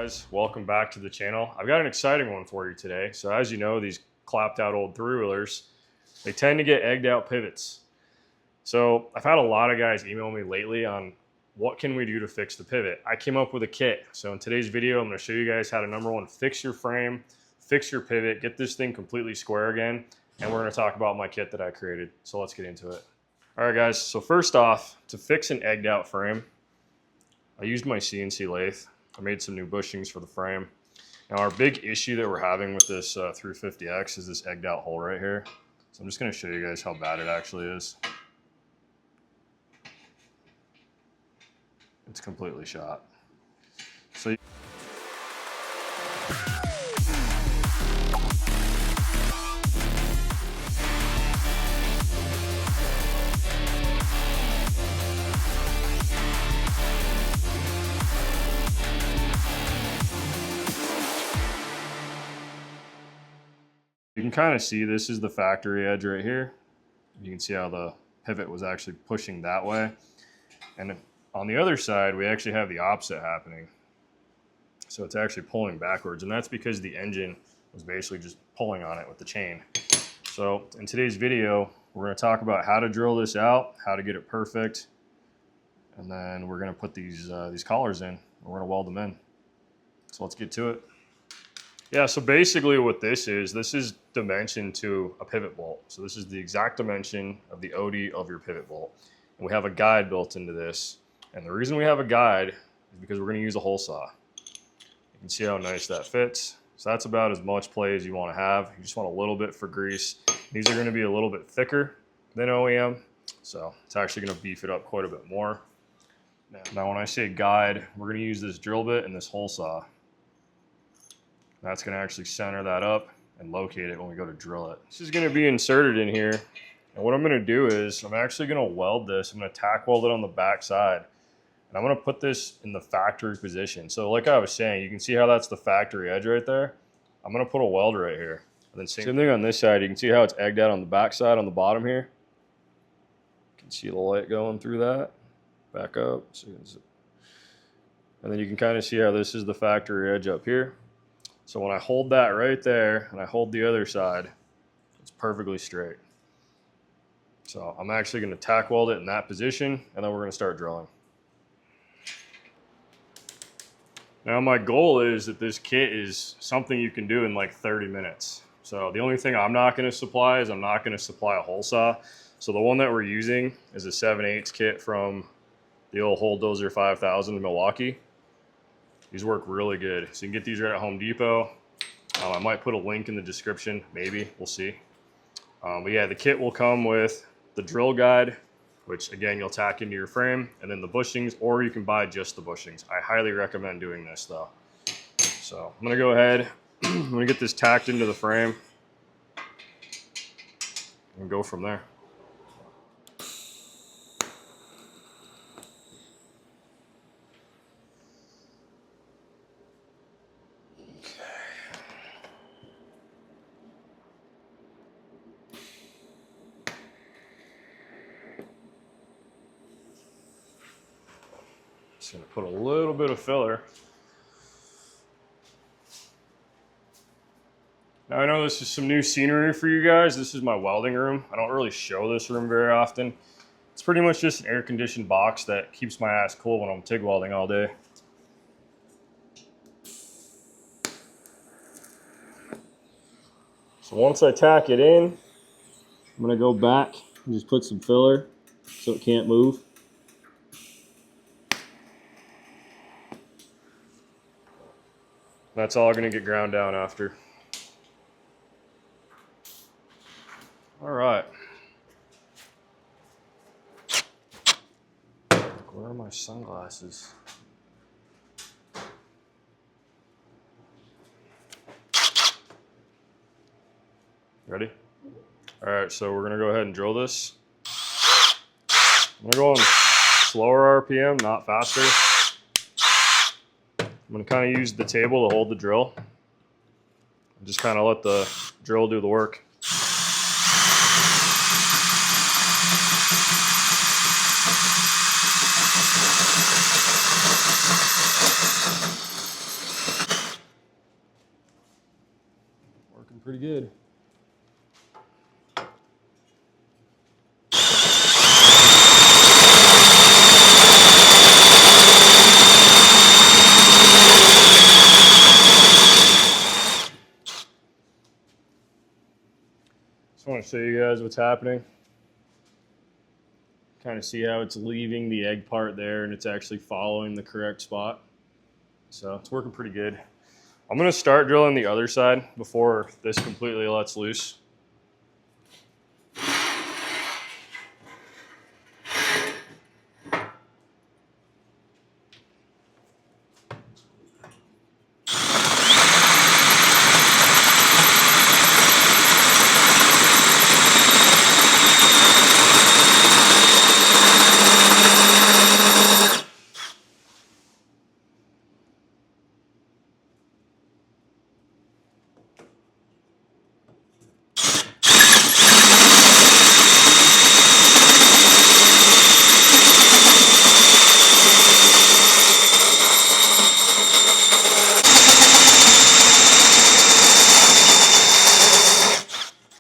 guys, welcome back to the channel. I've got an exciting one for you today. So as you know, these clapped out old three-wheelers, they tend to get egged out pivots. So I've had a lot of guys email me lately on what can we do to fix the pivot. I came up with a kit. So in today's video, I'm going to show you guys how to, number one, fix your frame, fix your pivot, get this thing completely square again. And we're going to talk about my kit that I created. So let's get into it. All right, guys. So first off, to fix an egged out frame, I used my CNC lathe. I made some new bushings for the frame. Now our big issue that we're having with this 350X is this egged out hole right here. So I'm just going to show you guys how bad it actually is. It's completely shot. So you can kind of see this is the factory edge right here. You can see how the pivot was actually pushing that way. And on the other side, we actually have the opposite happening. So it's actually pulling backwards, and that's because the engine was basically just pulling on it with the chain. So in today's video, we're going to talk about how to drill this out, how to get it perfect, and then we're going to put these collars in. We're going to weld them in. So let's get to it. Yeah, so basically what this is dimension to a pivot bolt. So this is the exact dimension of the OD of your pivot bolt. And we have a guide built into this. And the reason we have a guide is because we're going to use a hole saw. You can see how nice that fits. So that's about as much play as you want to have. You just want a little bit for grease. These are going to be a little bit thicker than OEM. So it's actually going to beef it up quite a bit more. Now when I say guide, we're going to use this drill bit and this hole saw. That's going to actually center that up and locate it when we go to drill it. This is going to be inserted in here. And what I'm going to do is I'm actually going to weld this. I'm going to tack weld it on the back side. And I'm going to put this in the factory position. So like I was saying, you can see how that's the factory edge right there. I'm going to put a weld right here. And then same thing on this side. You can see how it's egged out on the back side on the bottom here. You can see the light going through that. Back up. And then you can kind of see how this is the factory edge up here. So when I hold that right there and I hold the other side, it's perfectly straight. So I'm actually going to tack weld it in that position, and then we're going to start drilling. Now my goal is that this kit is something you can do in like 30 minutes. So the only thing I'm not going to supply is I'm not going to supply a hole saw. So the one that we're using is a 7/8 kit from the old Hole Dozer 5000 in Milwaukee. These work really good. So you can get these right at Home Depot. I might put a link in the description, maybe, we'll see. But yeah, the kit will come with the drill guide, which again, you'll tack into your frame, and then the bushings, or you can buy just the bushings. I highly recommend doing this though. So I'm gonna go ahead, I'm gonna get this tacked into the frame and go from there. Just gonna put a little bit of filler. Now I know this is some new scenery for you guys. This is my welding room. I don't really show this room very often. It's pretty much just an air-conditioned box that keeps my ass cool when I'm TIG welding all day. So once I tack it in, I'm gonna go back and just put some filler so it can't move. That's all going to get ground down after. All right. Where are my sunglasses? Ready? All right, so we're going to go ahead and drill this. I'm going to go on slower RPM, not faster. I'm going to kind of use the table to hold the drill. And just kind of let the drill do the work. pretty good. Just want to show you guys what's happening. Kind of see how it's leaving the egg part there and it's actually following the correct spot. So it's working pretty good. I'm going to start drilling the other side before this completely lets loose.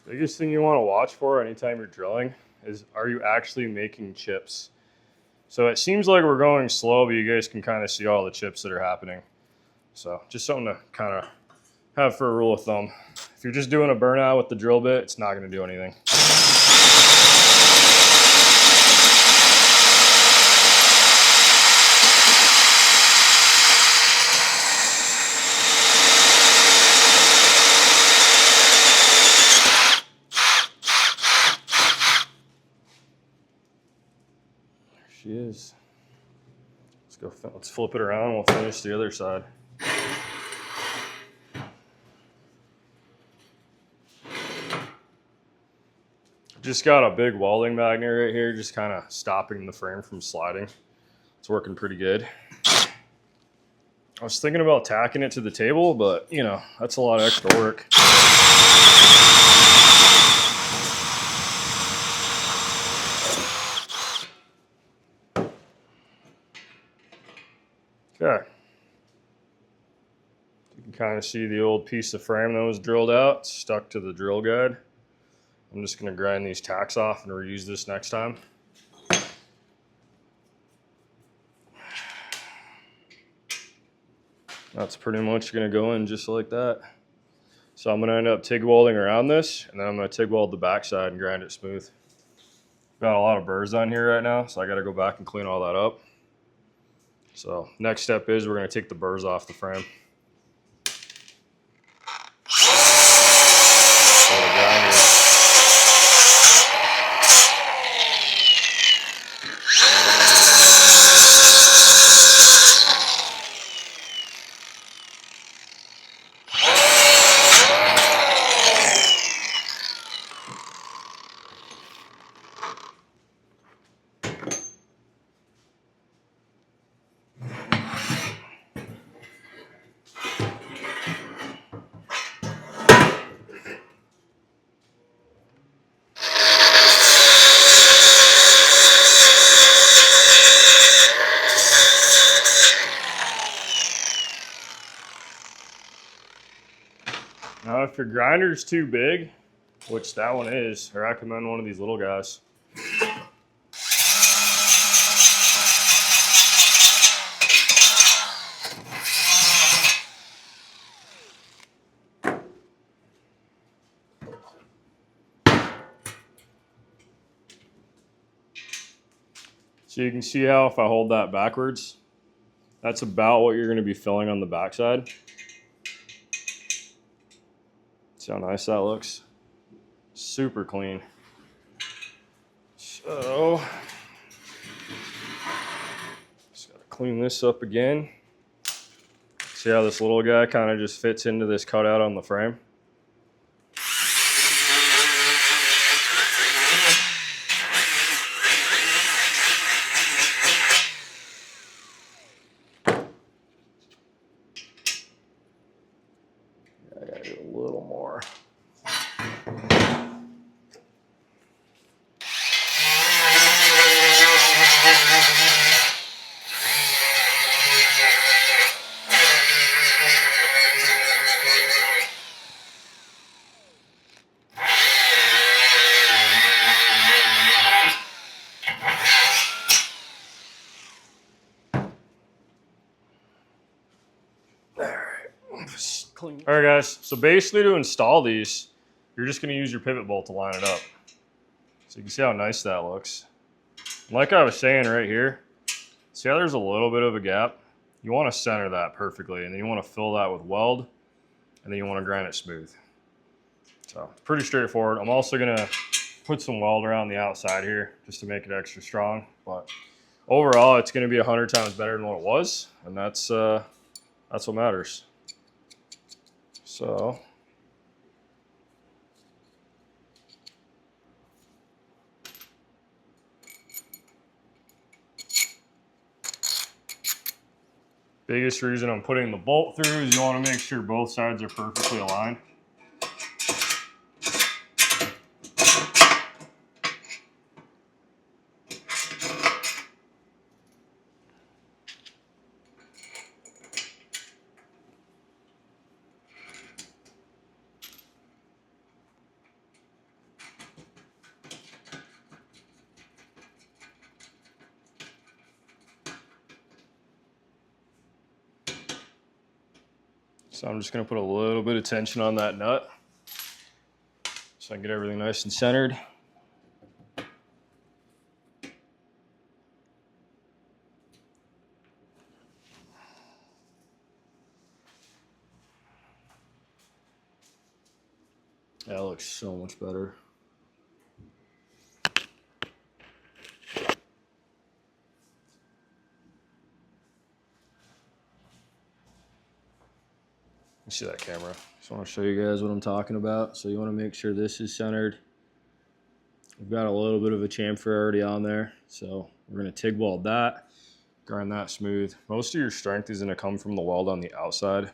Biggest thing you want to watch for anytime you're drilling is, are you actually making chips? So it seems like we're going slow, but you guys can kind of see all the chips that are happening. So just something to kind of have for a rule of thumb. If you're just doing a burnout with the drill bit, it's not going to do anything. She is. Let's flip it around. We'll finish the other side. Just got a big welding magnet right here, just kind of stopping the frame from sliding. It's working pretty good. I was thinking about tacking it to the table, but you know, that's a lot of extra work. Okay. You can kind of see the old piece of frame that was drilled out, stuck to the drill guide. I'm just going to grind these tacks off and reuse this next time. That's pretty much going to go in just like that. So I'm going to end up TIG welding around this, and then I'm going to TIG weld the backside and grind it smooth. Got a lot of burrs on here right now, so I got to go back and clean all that up. So next step is we're going to take the burrs off the frame. Now, if your grinder's too big, which that one is, I recommend one of these little guys. So you can see how if I hold that backwards, that's about what you're going to be filling on the backside. See how nice that looks? Super clean. So, just gotta clean this up again. See how this little guy kind of just fits into this cutout on the frame? I gotta do a little more. All right, guys, so basically to install these, you're just gonna use your pivot bolt to line it up. So you can see how nice that looks. Like I was saying right here, see how there's a little bit of a gap? You wanna center that perfectly, and then you wanna fill that with weld, and then you wanna grind it smooth. So it's pretty straightforward. I'm also gonna put some weld around the outside here just to make it extra strong. But overall, it's gonna be 100 times better than what it was, and that's what matters. So biggest reason I'm putting the bolt through is you want to make sure both sides are perfectly aligned. So I'm just going to put a little bit of tension on that nut so I can get everything nice and centered. That looks so much better. You see that camera? Just want to show you guys what I'm talking about. So you want to make sure this is centered. We've got a little bit of a chamfer already on there, so we're going to TIG weld that, grind that smooth. Most of your strength is going to come from the weld on the outside.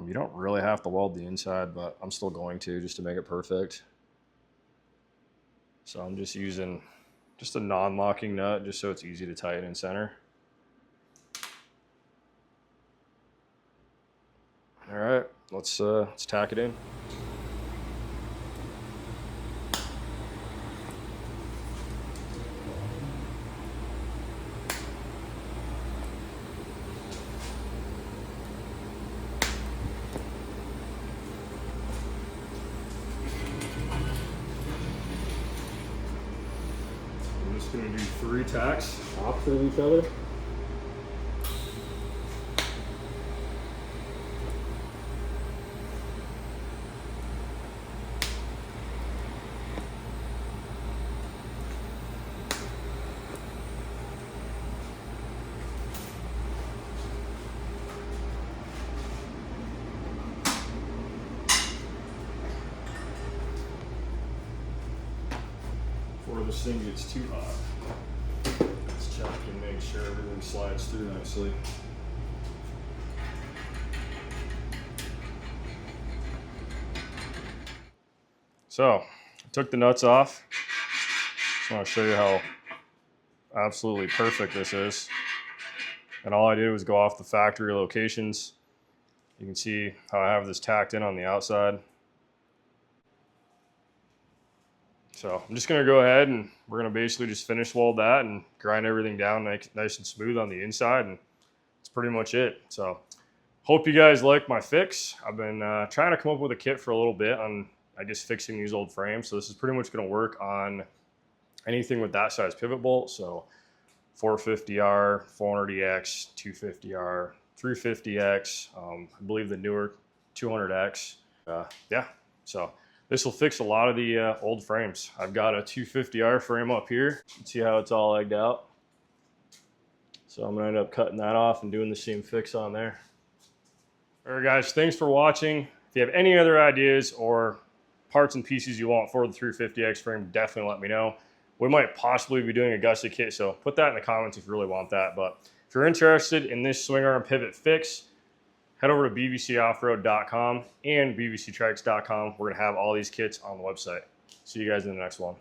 You don't really have to weld the inside, but I'm still going to just to make it perfect. So I'm just using just a non-locking nut just so it's easy to tighten and center. All right, let's tack it in. I'm just going to do 3 tacks opposite of each other. Before this thing gets too hot, let's check and make sure everything slides through nicely. So, I took the nuts off. Just want to show you how absolutely perfect this is. And all I did was go off the factory locations. You can see how I have this tacked in on the outside. So I'm just gonna go ahead and we're gonna basically just finish weld that and grind everything down nice and smooth on the inside, and that's pretty much it. So hope you guys like my fix. I've been trying to come up with a kit for a little bit on, I guess, fixing these old frames. So this is pretty much gonna work on anything with that size pivot bolt. So 450R, 400EX, 250R, 350X, I believe the newer 200X. Yeah, so this will fix a lot of the old frames. I've got a 250R frame up here. You can see how it's all egged out. So I'm gonna end up cutting that off and doing the same fix on there. All right, guys, thanks for watching. If you have any other ideas or parts and pieces you want for the 350X frame, definitely let me know. We might possibly be doing a gusset kit, so put that in the comments if you really want that. But if you're interested in this swing arm pivot fix, head over to bbcoffroad.com and bbctrikes.com. We're going to have all these kits on the website. See you guys in the next one.